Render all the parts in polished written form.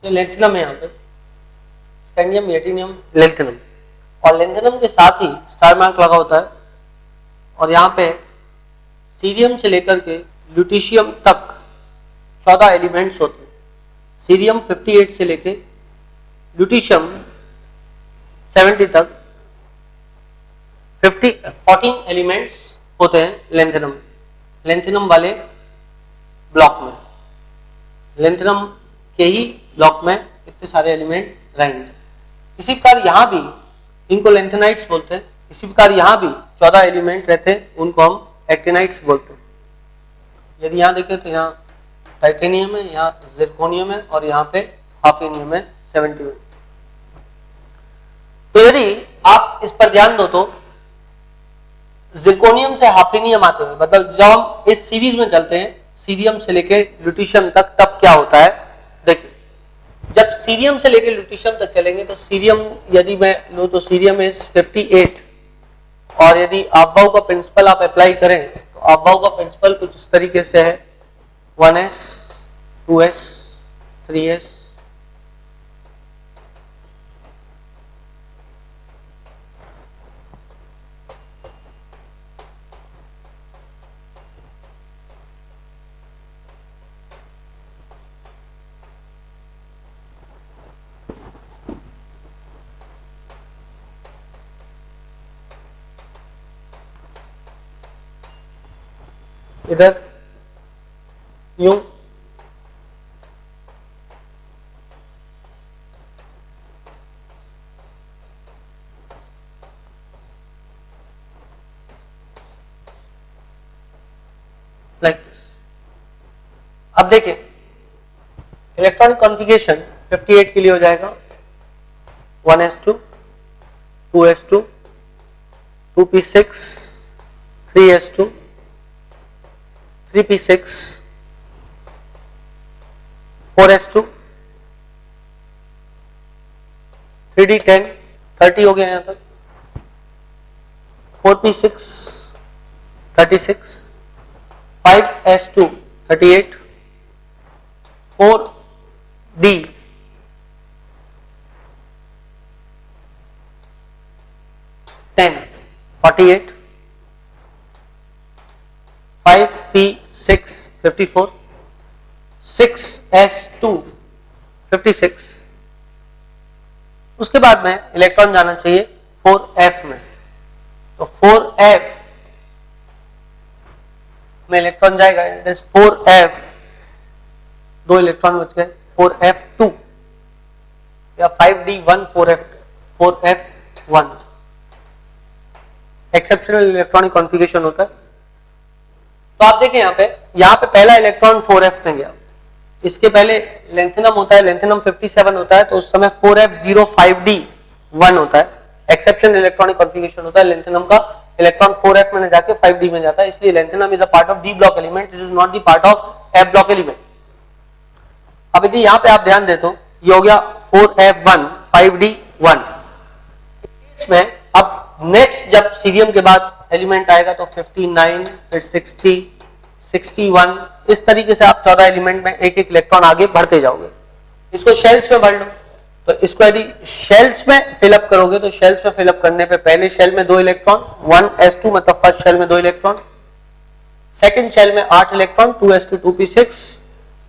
तो लेंथिनम है यहाँ पे, स्कैंडियम, एटिनियम, लेंथिनम, और लेंथिनम के साथ ही स्टार मार्क लगा होता है। और यहाँ पे सीरियम से लेकर के ल्यूटीशियम तक 14 एलिमेंट्स होते हैं। सीरियम 58 से लेके ल्यूटीशियम 70 तक 14 एलिमेंट्स होते हैं लेंथिनम, लेंथिनम वाले ब्लॉक में। लेंथिनम के ही ब्लॉक में इतने सारे एलिमेंट रहेंगे। इसी प्रकार यहाँ भी इनको लेंथेनाइट्स बोलते हैं। इसी प्रकार यहाँ भी 14 एलिमेंट रहते हैं, उनको हम एक्टिनाइट्स बोलते हैं। यदि यहाँ देखें तो यहाँ टाइटेनियम है, यहाँ जिरकोनियम है और यहाँ पे हाफेनियम है 71। तो यदि आप इस पर ध्यान दो तो जिरकोनियम से हाफेनियम आते हैं, मतलब जब हम इस सीरीज में चलते हैं सीरियम से लेके ल्यूटीशियम तक, तब क्या होता है देखिए, जब सीरियम से लेके ल्यूटीशियम तक चलेंगे तो सीरियम यदि मैं लूं तो सीरियम इज 58, और यदि आपबाउ का प्रिंसिपल आप अप्लाई करें तो आपबाउ का प्रिंसिपल कुछ इस तरीके से है 1s 2s 3s, इधर यूं, लाइक दिस। अब देखिए इलेक्ट्रॉनिक कॉन्फ़िगरेशन 58 के लिए हो जाएगा 1s2 2s2 2p6 3s2 3p6 4s2 3d10 30 हो गया यहां तक, 4p6 36 5s2 38 4d 10 48 5p6 54 6s2 56। उसके बाद में इलेक्ट्रॉन जाना चाहिए 4f में, तो 4f में इलेक्ट्रॉन जाएगा, इट इज 4f, 2 इलेक्ट्रॉन बच गए, 4f2 या 5d1 4f1। Exceptional electronic configuration होता है। तो आप देखें यहाँ पे पहला इलेक्ट्रॉन 4f में गया, इसके पहले लेंथिनम होता है, लेंथिनम 57 होता है, तो उस समय 4f05d1 होता है, एक्सेप्शन इलेक्ट्रॉनिक कॉन्फ़िगरेशन होता है। लेंथिनम का इलेक्ट्रॉन 4f में जाके 5d में जाता है, इसलिए lanthanum is a part of d block element, it is not the part of f block element. अब यदि यहाँ पे आप ध्यान दे तो ये हो गया 4f1 5d1। इसमें अब नेक्स्ट जब सीरियम के बाद एलिमेंट आएगा तो 59 फिर 60 61, इस तरीके से आप 14 एलिमेंट में एक एक इलेक्ट्रॉन आगे बढ़ते जाओगे। इसको शेल्स में भर लो, तो इसको यदि शेल्स में फिलअप करोगे तो शेल्स में फिलअप करने पे पहले शेल में 2 इलेक्ट्रॉन 1s2, मतलब फर्स्ट शेल में 2 इलेक्ट्रॉन, सेकंड शेल में 8 electron 2s2 2p6,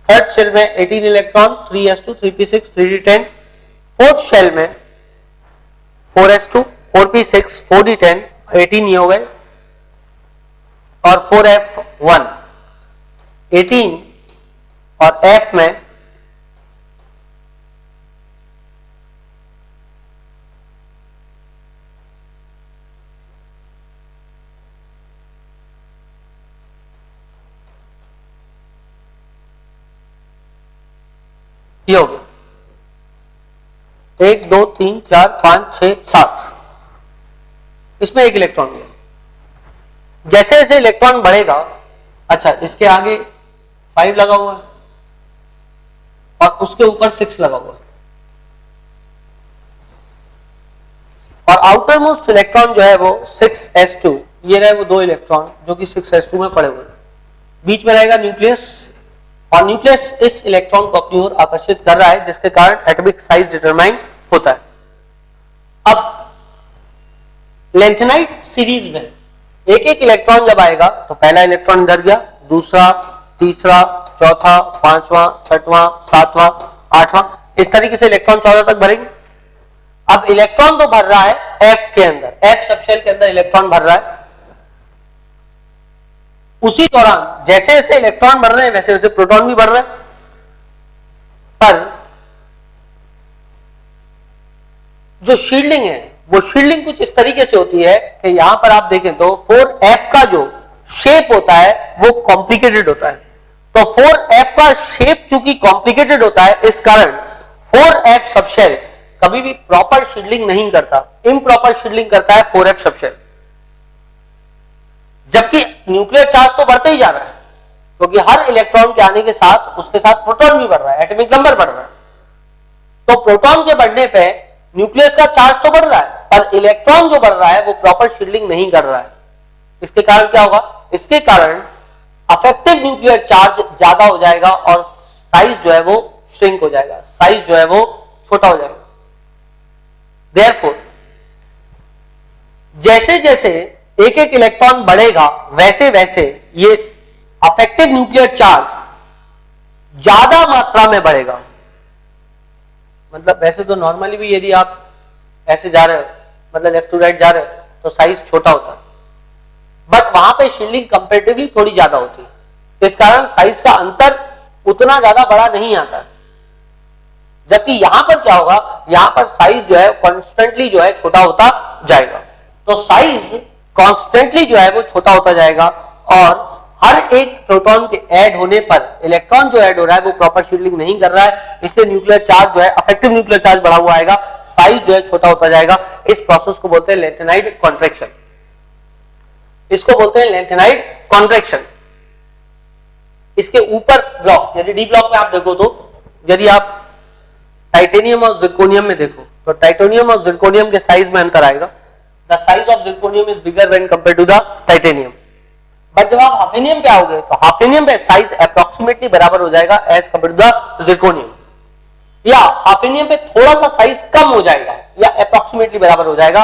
third shell में 18 electron 3s2 3p6 3d10, fourth shell में 4s2 4p6 4d10 18 ये हो गए, और 4f1 18 और f में ये हो गया 1 2 3 4 5 6 7, इसमें एक इलेक्ट्रॉन गया। जैसे जैसे इलेक्ट्रॉन बढ़ेगा, अच्छा इसके आगे 5 लगा हुआ है और उसके ऊपर 6 लगा हुआ है, और आउटर मोस्ट इलेक्ट्रॉन जो है वो 6s2, ये रहे वो 2 इलेक्ट्रॉन जो कि 6s2 में पड़े हुए हैं। बीच में रहेगा न्यूक्लियस और न्यूक्लियस इस इलेक्ट्रॉन को अपनी ओर आकर्षित कर रहा है, जिसके कारण एटॉमिक साइज डिटरमाइन होता है। अब लैंथेनाइड सीरीज में एक एक इलेक्ट्रॉन जब आएगा तो पहला इलेक्ट्रॉन इधर गया, दूसरा, तीसरा, चौथा, पांचवा, छठवां, सातवां, आठवां, इस तरीके से इलेक्ट्रॉन 14 तक भरेंगे। अब इलेक्ट्रॉन तो भर रहा है एफ के अंदर, एफ सबशेल के अंदर इलेक्ट्रॉन भर रहा है। उसी दौरान जैसे जैसे इलेक्ट्रॉन बढ़ रहे हैं वैसे वैसे प्रोटॉन भी बढ़ रहे हैं, पर जो शील्डिंग है वो शील्डिंग कुछ इस तरीके से होती है कि यहां पर आप देखें तो 4f का जो शेप होता है वो कॉम्प्लिकेटेड होता है। तो 4f का शेप चूंकि कॉम्प्लिकेटेड होता है, इस कारण 4f सबशेल कभी भी प्रॉपर शील्डिंग नहीं करता, इम्प्रॉपर शील्डिंग करता है 4f सबशेल। जबकि न्यूक्लियर चार्ज तो बढ़ते ही जा रहा है, क्योंकि हर इलेक्ट्रॉन के आने के साथ उसके साथ प्रोटॉन भी बढ़ रहा है, एटॉमिक नंबर बढ़ रहा है। तो प्रोटॉन के बढ़ने पे न्यूक्लियस का चार्ज तो बढ़ रहा है, पर इलेक्ट्रॉन जो बढ़ रहा है वो प्रॉपर शील्डिंग नहीं कर रहा है। इसके कारण क्या होगा? इसके कारण अफेक्टिव न्यूक्लियर चार्ज ज्यादा हो जाएगा और साइज जो है वो श्रिंक हो जाएगा, साइज जो है वो छोटा हो जाएगा। देयरफॉर जैसे जैसे एक एक इलेक्ट्रॉन बढ़ेगा वैसे वैसे ये अफेक्टिव न्यूक्लियर चार्ज ज्यादा मात्रा में बढ़ेगा। मतलब वैसे तो नॉर्मली भी यदि आप ऐसे जा रहे हो, मतलब लेफ्ट टू राइट जा रहे हो, तो साइज छोटा होता है, बट वहां पे शील्डिंग कंपैरेटिवली थोड़ी ज्यादा होती है, इस कारण साइज का अंतर उतना ज्यादा बड़ा नहीं आता। जबकि यहां पर क्या होगा, यहां पर साइज जो है कॉन्स्टेंटली जो है छोटा होता जाएगा। तो साइज कॉन्स्टेंटली जो है वो छोटा होता जाएगा और हर एक प्रोटॉन के ऐड होने पर इलेक्ट्रॉन जो ऐड हो रहा है वो प्रॉपर शील्डिंग नहीं कर रहा है, इसलिए न्यूक्लियर चार्ज जो है अफेक्टिव न्यूक्लियर चार्ज बढ़ा हुआ आएगा, साइज जो है छोटा होता जाएगा। इस प्रोसेस को बोलते हैं लैंथेनाइड कॉन्ट्रैक्शन, इसको बोलते हैं लैंथेनाइड कॉन्ट्रैक्शन। इसके ऊपर ब्लॉक, यदि डी ब्लॉक में आप देखो तो यदि आप टाइटेनियम और जिरकोनियम में देखो तो टाइटेनियम और जिरकोनियम के साइज में अंतर आएगा। The size of zirconium is bigger when compared to the titanium. But जब आप हाफेनियम पे आओगे तो हाफेनियम पे साइज अप्रोक्सीमेटली बराबर हो जाएगा as compared to the zirconium, या हाफेनियम पे थोड़ा सा साइज कम हो जाएगा या अप्रोक्सीमेटली बराबर हो जाएगा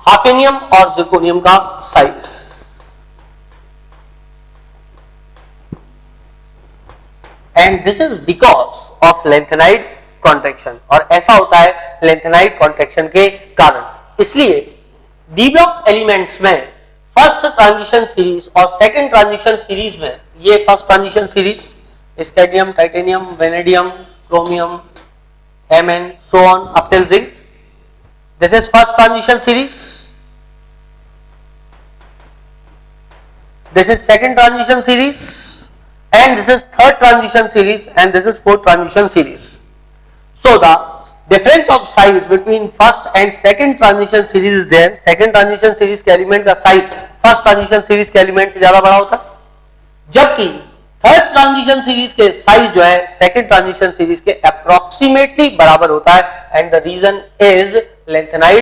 हाफेनियम और जिरकोनियम का size. And this is because of lanthanide contraction, और ऐसा होता है लैंथेनाइड कॉन्ट्रैक्शन के कारण। इसलिए डी ब्लॉक एलिमेंट्स में फर्स्ट ट्रांजिशन सीरीज और सेकंड ट्रांजिशन सीरीज में, ये first transition series scandium, titanium, vanadium, chromium, Mn, so on up till zinc. This is first transition series. This is second transition series, and this is third transition series, and this is fourth transition series. So the difference of size between first and second transition series is there. Second transition series के element का size first transition series के element से ज्यादा बड़ा होता है, जबकि third transition series के साइज जो है सेकंड ट्रांजिशन सीरीज के अप्रोक्सीमेटली बराबर होता है। And the reason is lanthanide